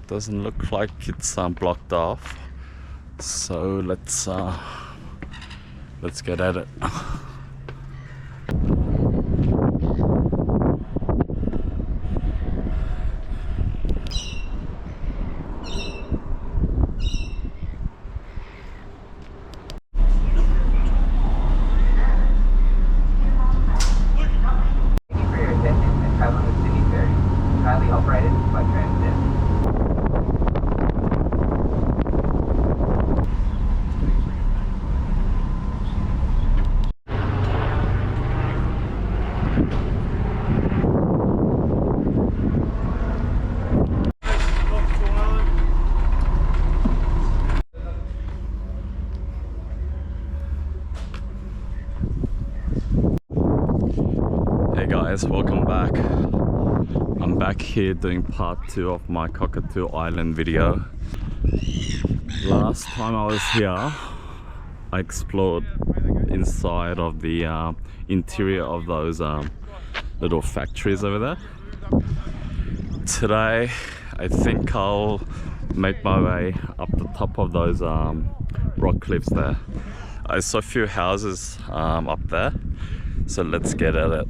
It doesn't look like it's blocked off, so let's get at it. Hey guys, welcome back. I'm back here doing part 2 of my Cockatoo Island video. Last time I was here, I explored inside of the interior of those little factories over there. Today, I think I'll make my way up the top of those rock cliffs there. I saw a few houses up there, so let's get at it.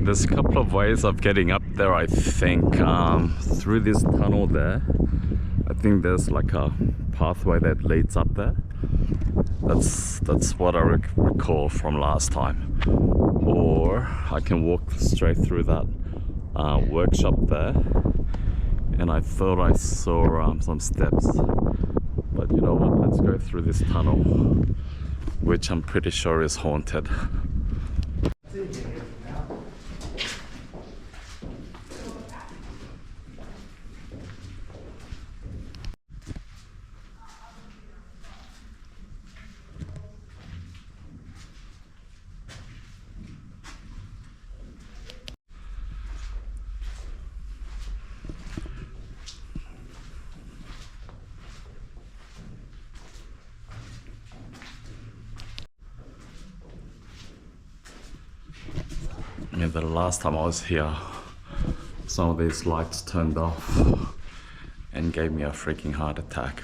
There's a couple of ways of getting up there, I think. Through this tunnel there, I think there's like a pathway that leads up there. That's what I recall from last time. Or I can walk straight through that workshop there. And I thought I saw some steps. But you know what, let's go through this tunnel, which I'm pretty sure is haunted. Yeah, the last time I was here, some of these lights turned off and gave me a freaking heart attack.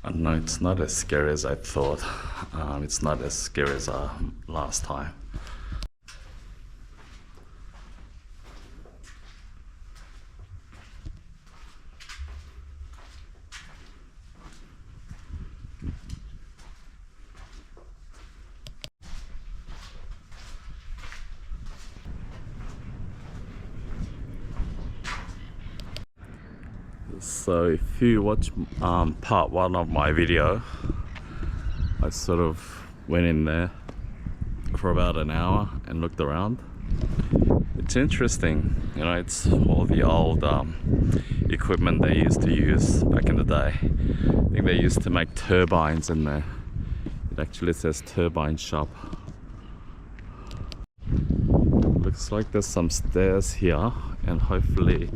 I know it's not as scary as I thought. It's not as scary as last time. So if you watch part 1 of my video, I sort of went in there for about an hour and looked around. It's interesting, you know, it's all the old equipment they used to use back in the day. I think they used to make turbines in there. It actually says turbine shop. Looks like there's some stairs here, and hopefully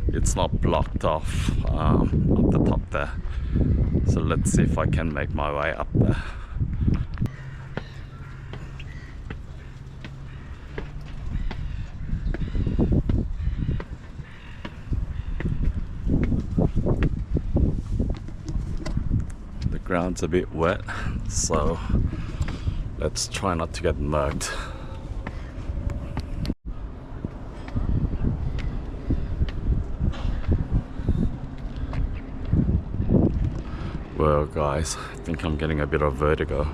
it's not blocked off up the top there. So let's see if I can make my way up there. The ground's a bit wet, so let's try not to get mugged. Well guys, I think I'm getting a bit of vertigo.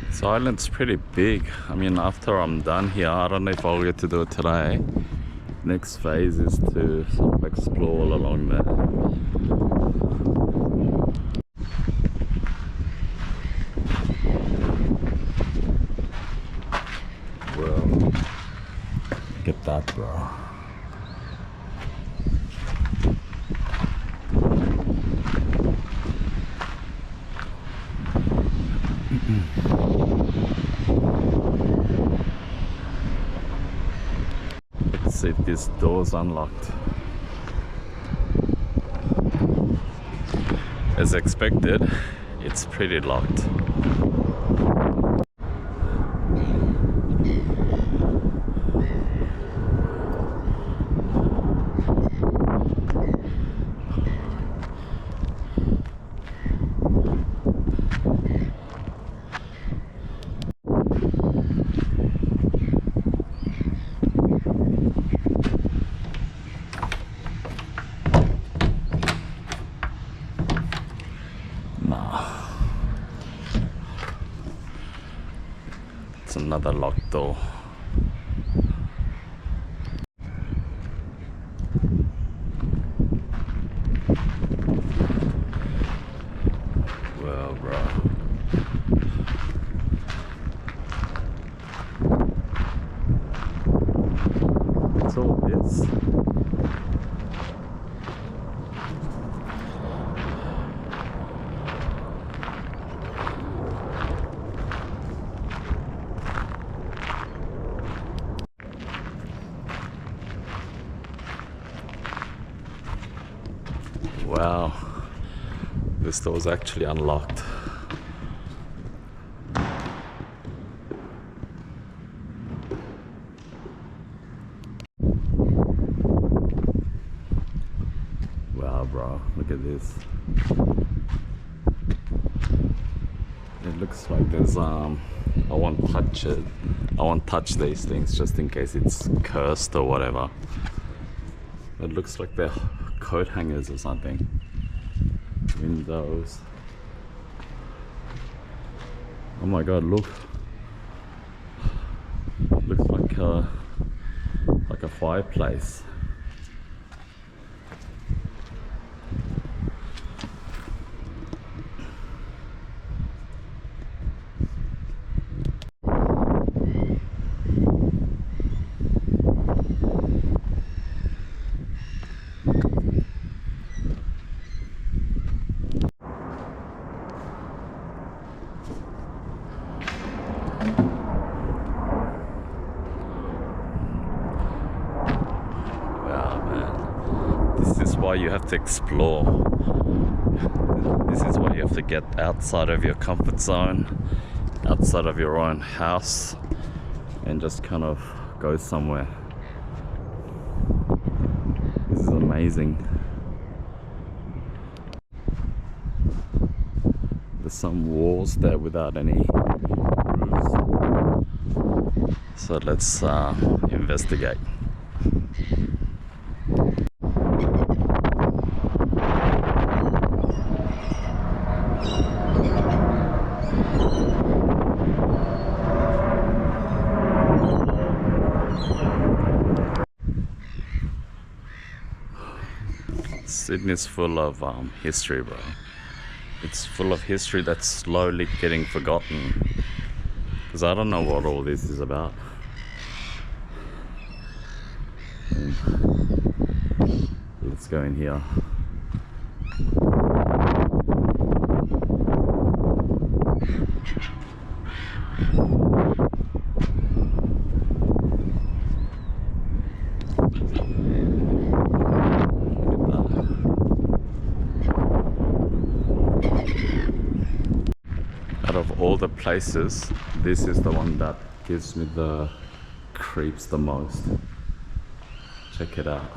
This island's pretty big. I mean, after I'm done here, I don't know if I'll get to do it today. Next phase is to sort of explore all along there. Well, get that, bro. Let's see if this door's unlocked. As expected, it's pretty locked. It's another locked door. Well, bro. What's all this? Wow, this door is actually unlocked. Wow, bro, look at this. It looks like there's I won't touch it. I won't touch these things just in case it's cursed or whatever. It looks like they're coat hangers or something. Windows. Oh my god, look. Looks like a fireplace. This is why you have to explore. This is why you have to get outside of your comfort zone, outside of your own house, and just kind of go somewhere. This is amazing. There's some walls there without any roofs. So let's investigate. Sydney's full of history, bro. It's full of history that's slowly getting forgotten. Because I don't know what all this is about. And let's go in here. Out of all the places, this is the one that gives me the creeps the most. Check it out.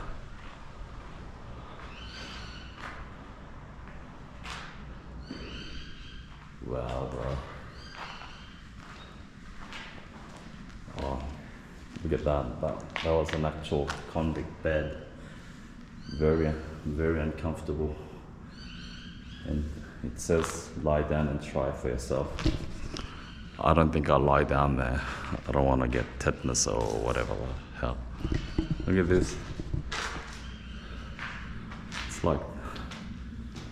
Wow, bro. Oh, look at that. That was an actual convict bed. Very, very uncomfortable. And it says lie down and try for yourself. I don't think I'll lie down there. I don't want to get tetanus or whatever the hell. Look at this. It's like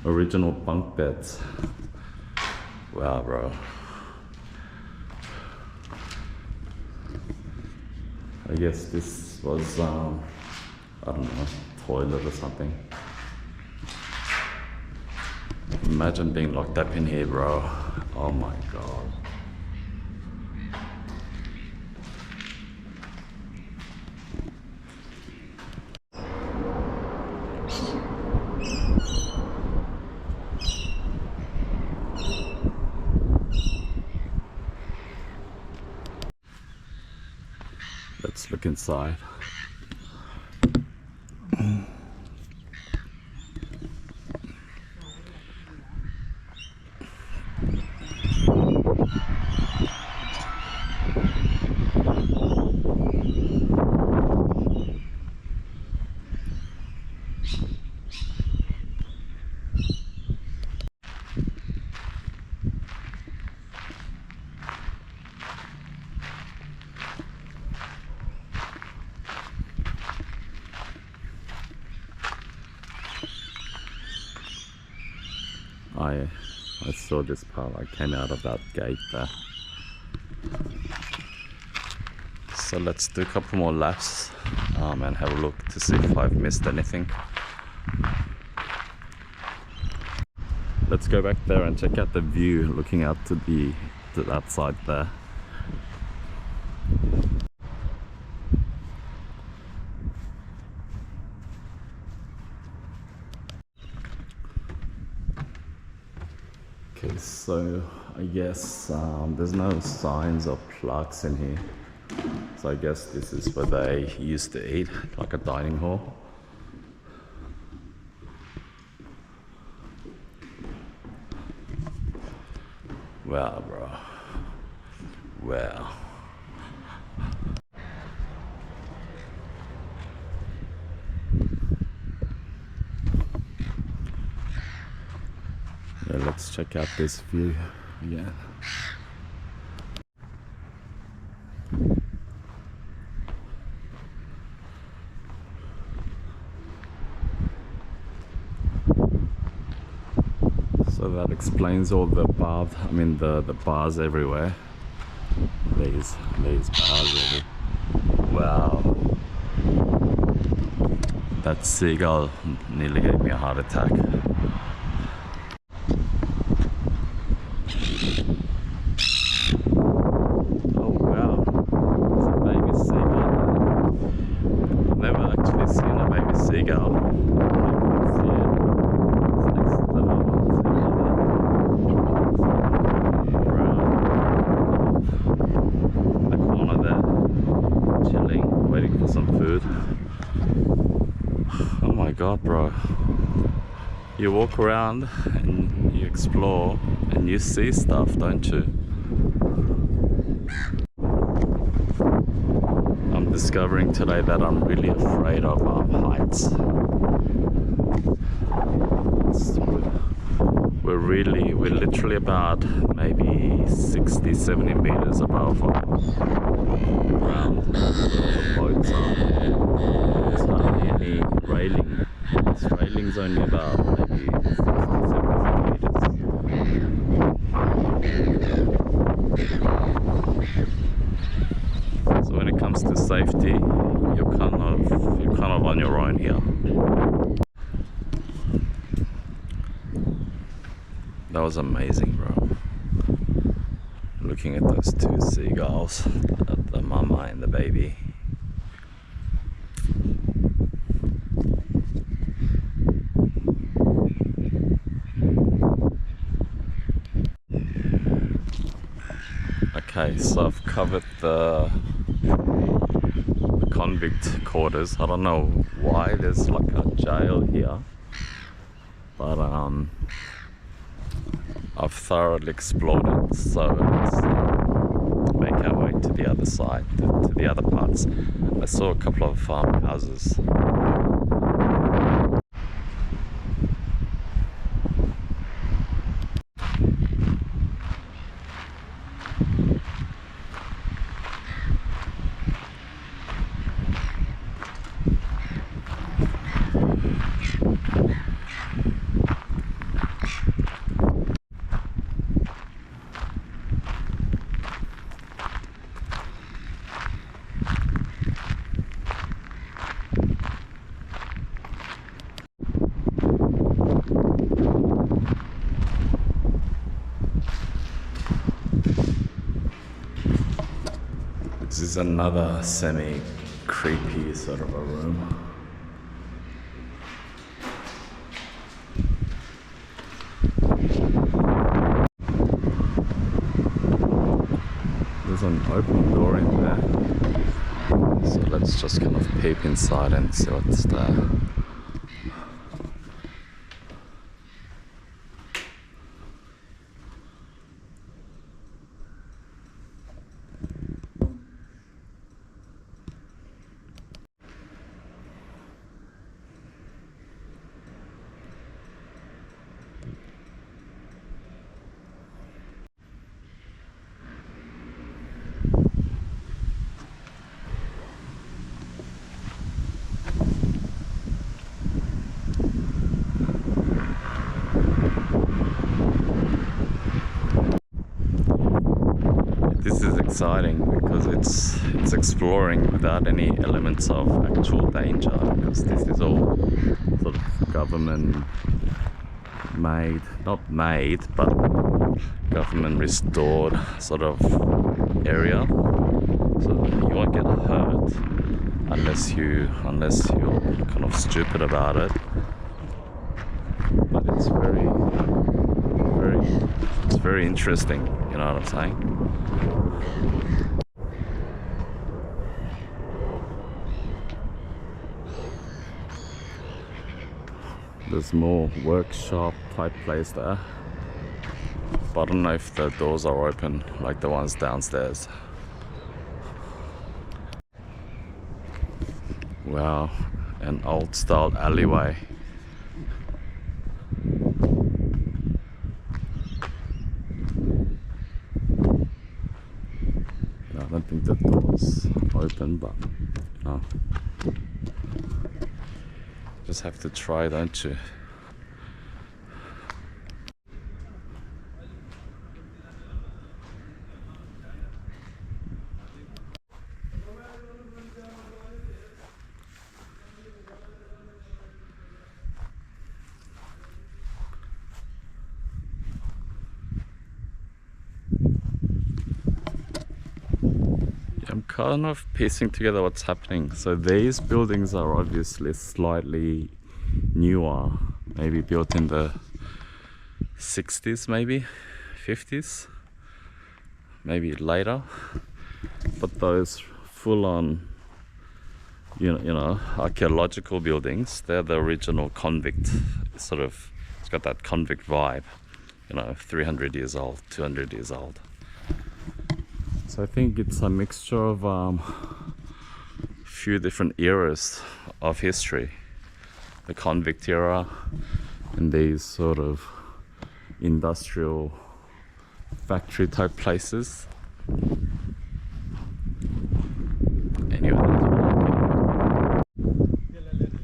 original bunk beds. Wow, bro. I guess this This was, I don't know, toilet or something. Imagine being locked up in here, bro. Oh my god. Let's look inside. I saw this part. I came out of that gate there. So let's do a couple more laps and have a look to see if I've missed anything. Let's go back there and check out the view looking out to that side there. Okay, so I guess there's no signs or plaques in here. So I guess this is where they used to eat, like a dining hall. Wow, bro. Wow. Yeah, let's check out this view again. So that explains all the the bars everywhere. These bars everywhere. Wow. That seagull nearly gave me a heart attack. Oh wow, it's a baby seagull. I've never actually seen a baby seagull. Waiting for some food. Oh my god, bro. You walk around and you explore and you see stuff, don't you? I'm discovering today that I'm really afraid of heights. We're literally about maybe 60-70 meters above ground where the boats are. There's hardly any railing. This railing's only about maybe 60-70 meters. So when it comes to safety, you're kind of on your own here. That was amazing, bro. Looking at those two seagulls, the mama and the baby. Okay, so I've covered the convict quarters. I don't know why there's like a jail here, but I've thoroughly explored it, so let's make our way to the other side, to the other parts. I saw a couple of farmhouses. This is another semi-creepy sort of a room. There's an open door in there. So let's just kind of peep inside and see what's there. This is exciting because it's exploring without any elements of actual danger, because this is all sort of government made, not made, but government restored sort of area, so you won't get hurt unless you're kind of stupid about it. But it's very interesting, you know what I'm saying? There's more workshop type place there, but I don't know if the doors are open like the ones downstairs. Wow, an old style alleyway. I don't think the door's open, but you know, just have to try, don't you? I'm kind of piecing together what's happening. So these buildings are obviously slightly newer, maybe built in the 60s, maybe 50s, maybe later. But those full-on, you know, archaeological buildings, they're the original convict sort of. It's got that convict vibe, you know, 300 years old, 200 years old. So I think it's a mixture of a few different eras of history. The convict era and these sort of industrial factory type places. Anyway, that's what I'm getting.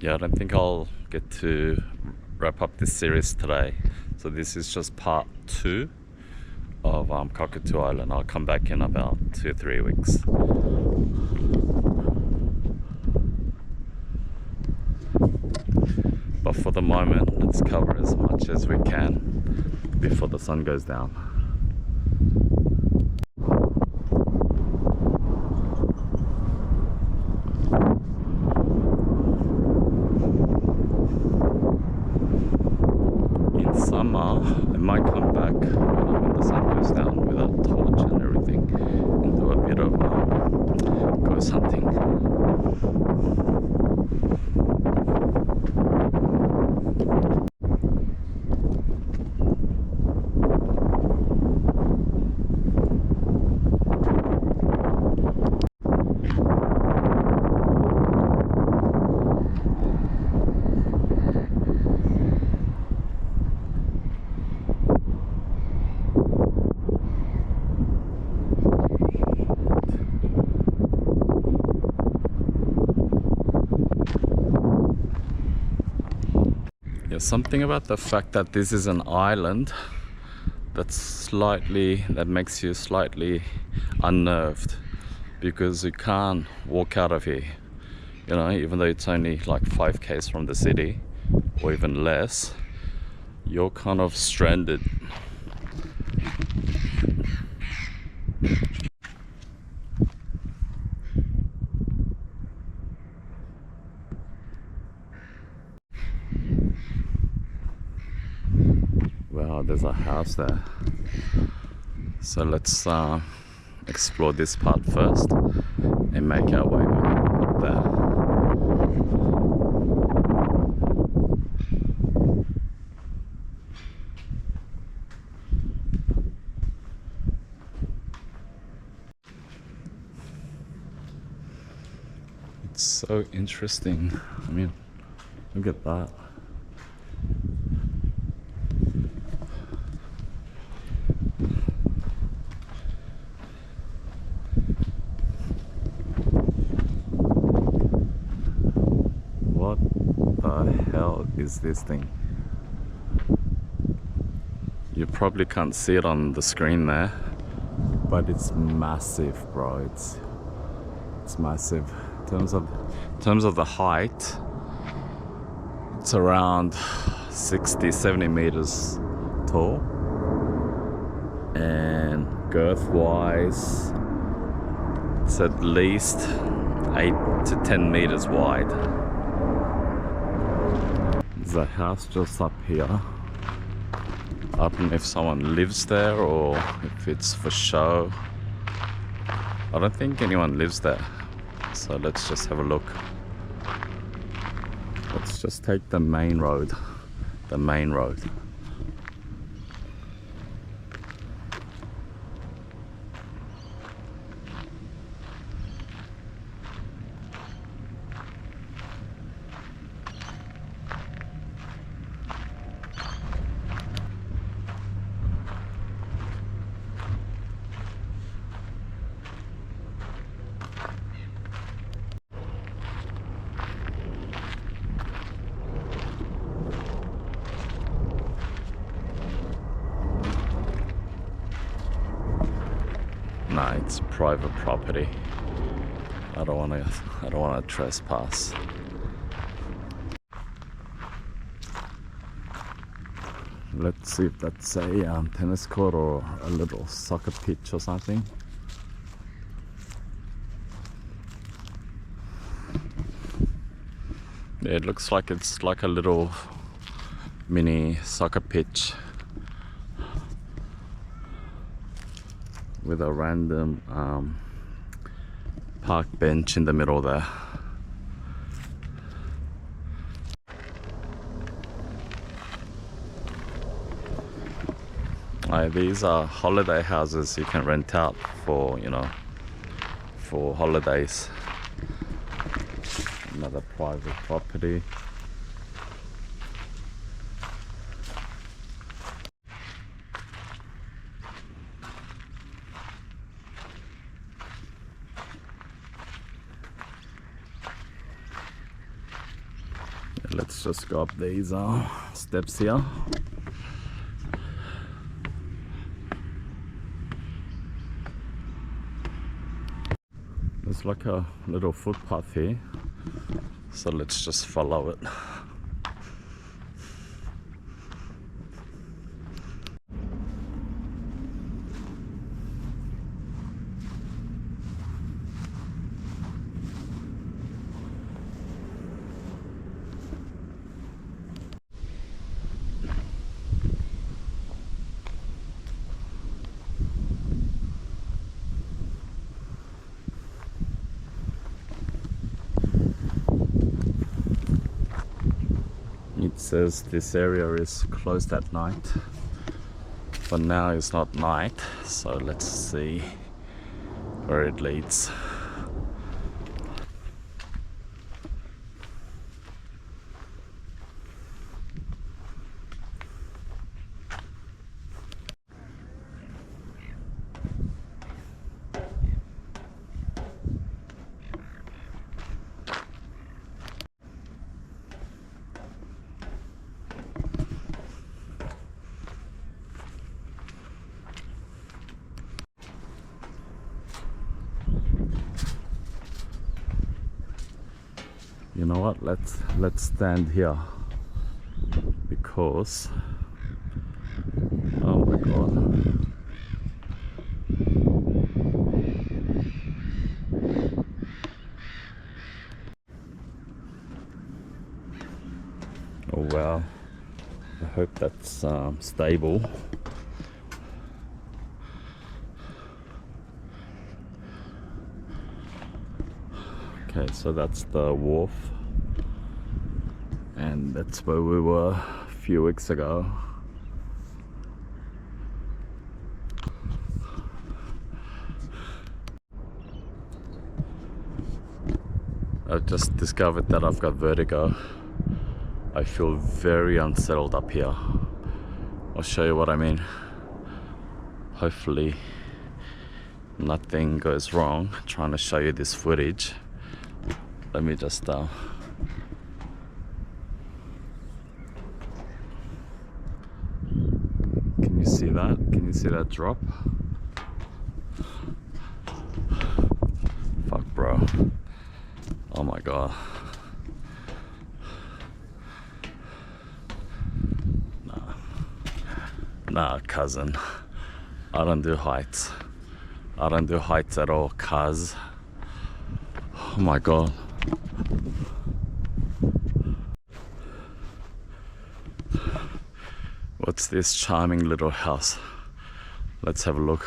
Yeah, I don't think I'll get to wrap up this series today. So this is just part 2 of Cockatoo Island. I'll come back in about 2 or 3 weeks. But for the moment, let's cover as much as we can before the sun goes down. Summer, I might come back when the sun goes down with a torch and everything and do a bit of ghost hunting. Something about the fact that this is an island that makes you slightly unnerved, because you can't walk out of here, you know, even though it's only like 5 k's from the city or even less. You're kind of stranded. Wow, there's a house there. So let's explore this part first and make our way back up there. It's so interesting. I mean, look at that. What the hell is this thing? You probably can't see it on the screen there, but it's massive, bro. It's massive. In terms of the height, it's around 60-70 meters tall, and girth wise it's at least 8 to 10 meters wide. There's a house just up here. I don't know if someone lives there or if it's for show. I don't think anyone lives there. So let's just have a look. Let's just take the main road. The main road. Nah, it's private property. I don't wanna trespass. Let's see if that's a tennis court or a little soccer pitch or something. Yeah, it looks like it's like a little mini soccer pitch with a random park bench in the middle there. These are holiday houses you can rent out for, you know, for holidays. Another private property. Let's just go up these steps here. There's like a little footpath here, so let's just follow it. It says this area is closed at night, but now it's not night, so let's see where it leads. You know what? Let's stand here because oh my god. Oh wow. I hope that's stable. Okay, so that's the wharf, and that's where we were a few weeks ago. I've just discovered that I've got vertigo. I feel very unsettled up here. I'll show you what I mean. Hopefully nothing goes wrong. I'm trying to show you this footage. Let me just can you see that? Can you see that drop? Fuck bro. Oh my god. Nah cousin, I don't do heights. I don't do heights at all, cuz. Oh my god. What's this charming little house? Let's have a look.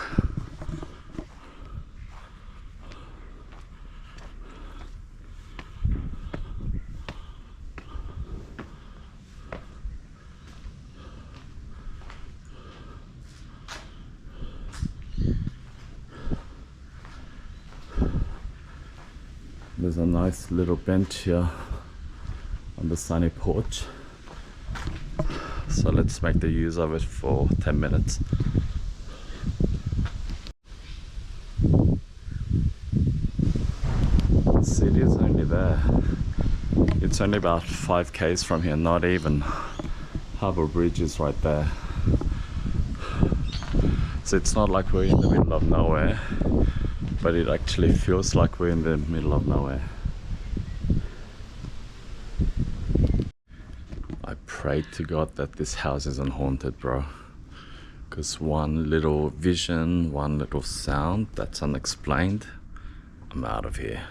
There's a nice little bench here on the sunny porch. So let's make the use of it for 10 minutes. The city is only there. It's only about 5 k's from here, not even. Harbour Bridge is right there. So it's not like we're in the middle of nowhere, but it actually feels like we're in the middle of nowhere. I pray to God that this house isn't haunted, bro. Because one little vision, one little sound that's unexplained, I'm out of here.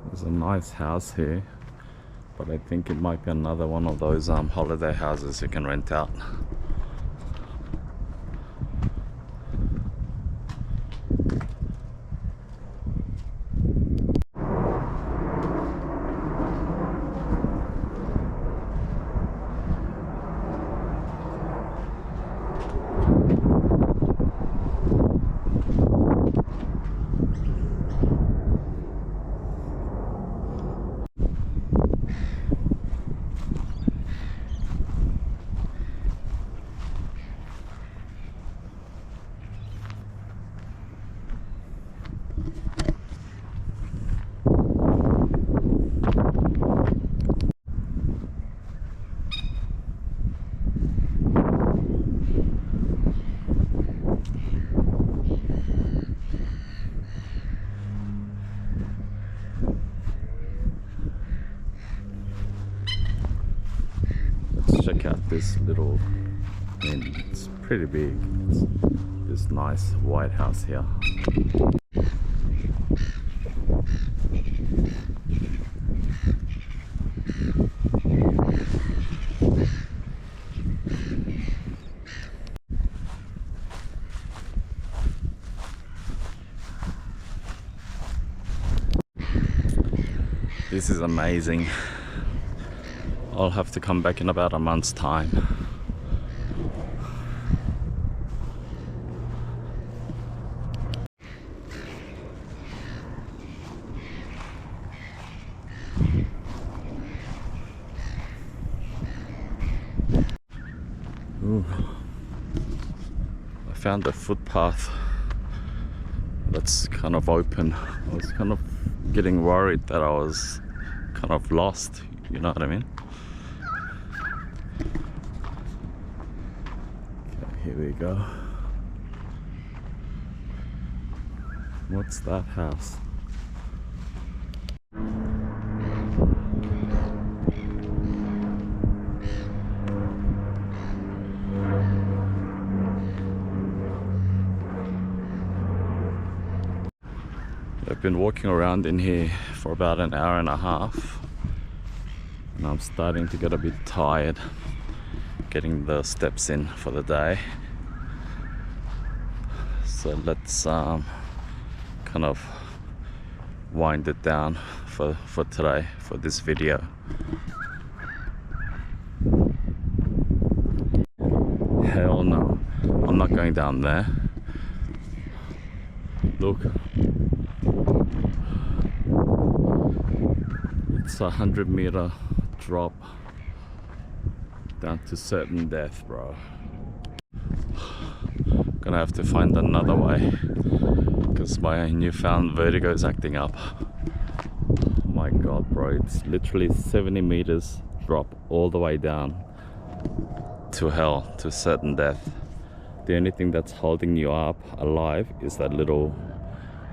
There's a nice house here, but I think it might be another one of those holiday houses you can rent out. Check out this little inn. It's pretty big. It's this nice white house here. This is amazing. I'll have to come back in about a month's time. found a footpath that's kind of open. I was kind of getting worried that I was kind of lost, you know what I mean? Okay, here we go. What's that house? I've been walking around in here for about an hour and a half, and I'm starting to get a bit tired getting the steps in for the day. So let's kind of wind it down for today, for this video. Hell no, I'm not going down there. Look, it's a 100-meter drop down to certain death, bro. Gonna have to find another way because my newfound vertigo is acting up. Oh my god, bro, it's literally 70 meters drop all the way down to hell, to certain death. The only thing that's holding you up alive is that little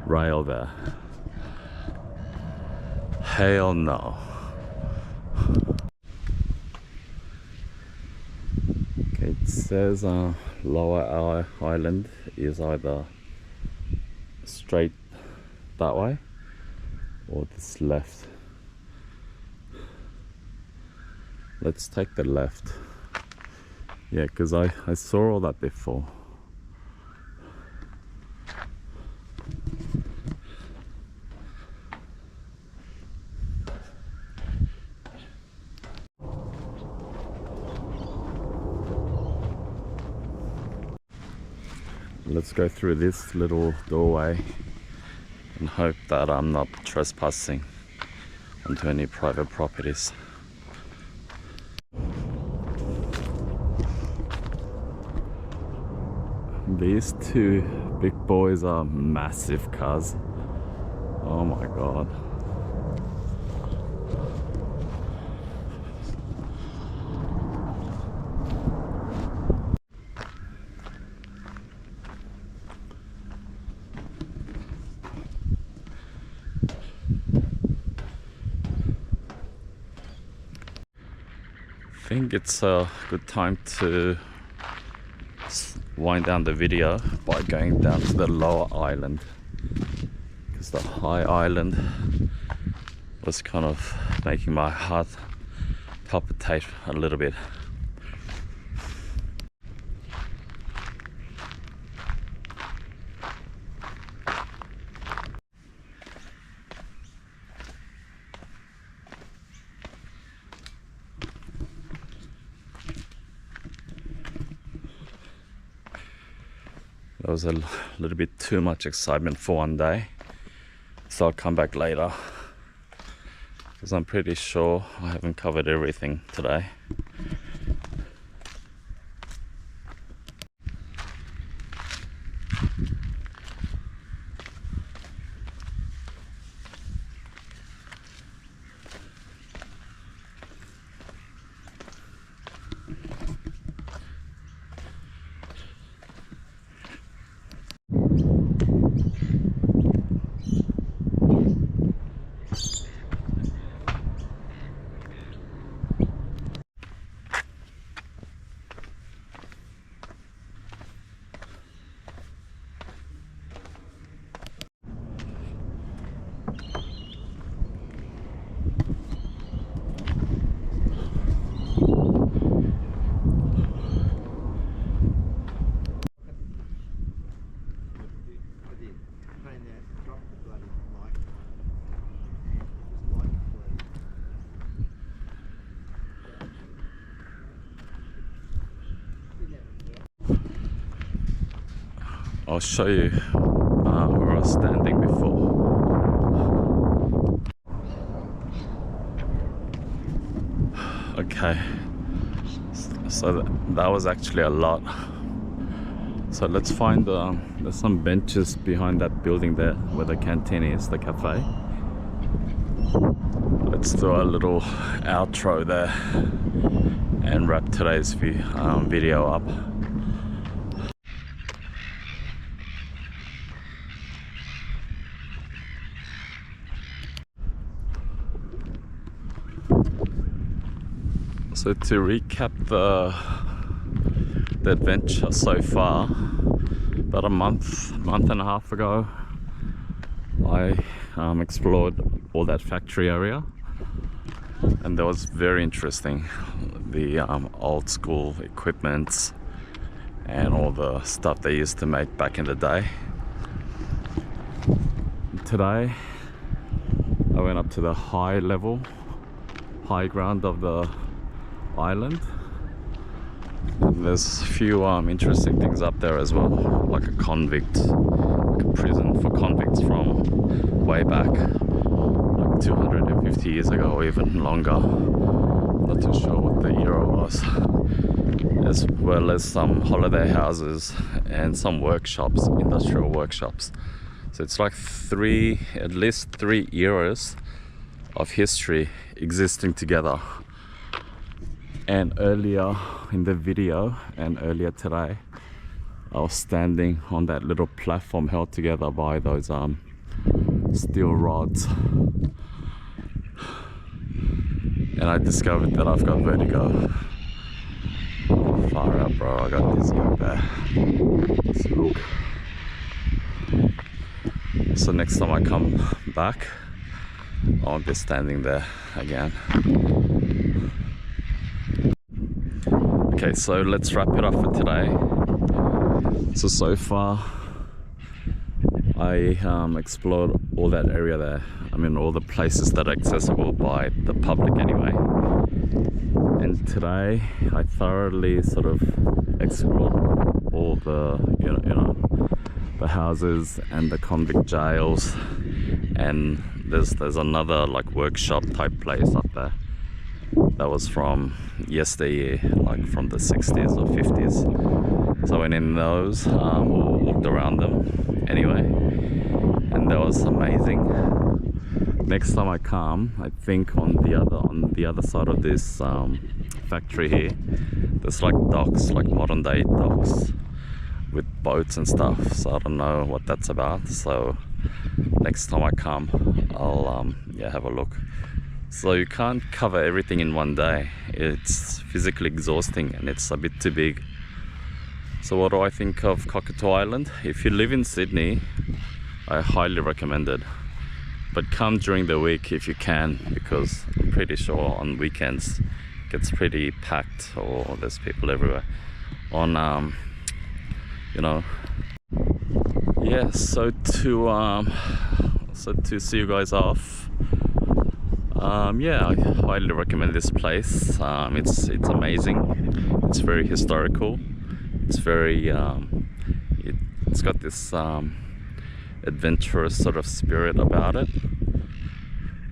rail there. Hell no. Okay, it says lower island is either straight that way or this left. Let's take the left. Yeah, because I saw all that before. Let's go through this little doorway and hope that I'm not trespassing onto any private properties. These two big boys are massive cars. Oh my god. I think it's a good time to wind down the video by going down to the lower island, because the high island was kind of making my heart palpitate a little bit. There was a little bit too much excitement for one day, so I'll come back later because I'm pretty sure I haven't covered everything today. I'll show you where I was standing before. Okay, so that was actually a lot. So let's find there's some benches behind that building there where the canteen is, the cafe. Let's do a little outro there and wrap today's video up. So to recap the adventure so far, about a month and a half ago, I explored all that factory area, and that was very interesting. The old school equipment and all the stuff they used to make back in the day. Today I went up to the high ground of the island. There's a few interesting things up there as well, like a prison for convicts from way back, like 250 years ago or even longer. Not too sure what the era was. As well as some holiday houses and some workshops, industrial workshops. So it's like at least three eras of history existing together. And earlier in the video and earlier today, I was standing on that little platform held together by those steel rods, and I discovered that I've got vertigo. Far out, bro. I got dizzy up there. Just look. So next time I come back, I'll be standing there again. Okay, so let's wrap it up for today. So far I explored all that area there. I mean, all the places that are accessible by the public anyway. And today I thoroughly sort of explored all the the houses and the convict jails, and there's another like workshop type place up there that was from yesteryear, like from the 60s or 50s. So I went in those, walked around them anyway, and that was amazing. Next time I come, I think on the other side of this factory here, there's like docks, like modern day docks with boats and stuff. So I don't know what that's about. So next time I come, I'll have a look. So you can't cover everything in one day. It's physically exhausting and it's a bit too big. So what do I think of Cockatoo Island? If you live in Sydney, I highly recommend it. But come during the week if you can, because I'm pretty sure on weekends it gets pretty packed, or there's people everywhere. Yeah, so to see you guys off, yeah, I highly recommend this place. It's amazing. It's very historical. It's very it's got this adventurous sort of spirit about it.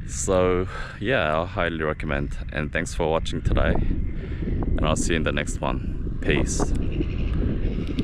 So yeah, I highly recommend. And thanks for watching today, and I'll see you in the next one. Peace.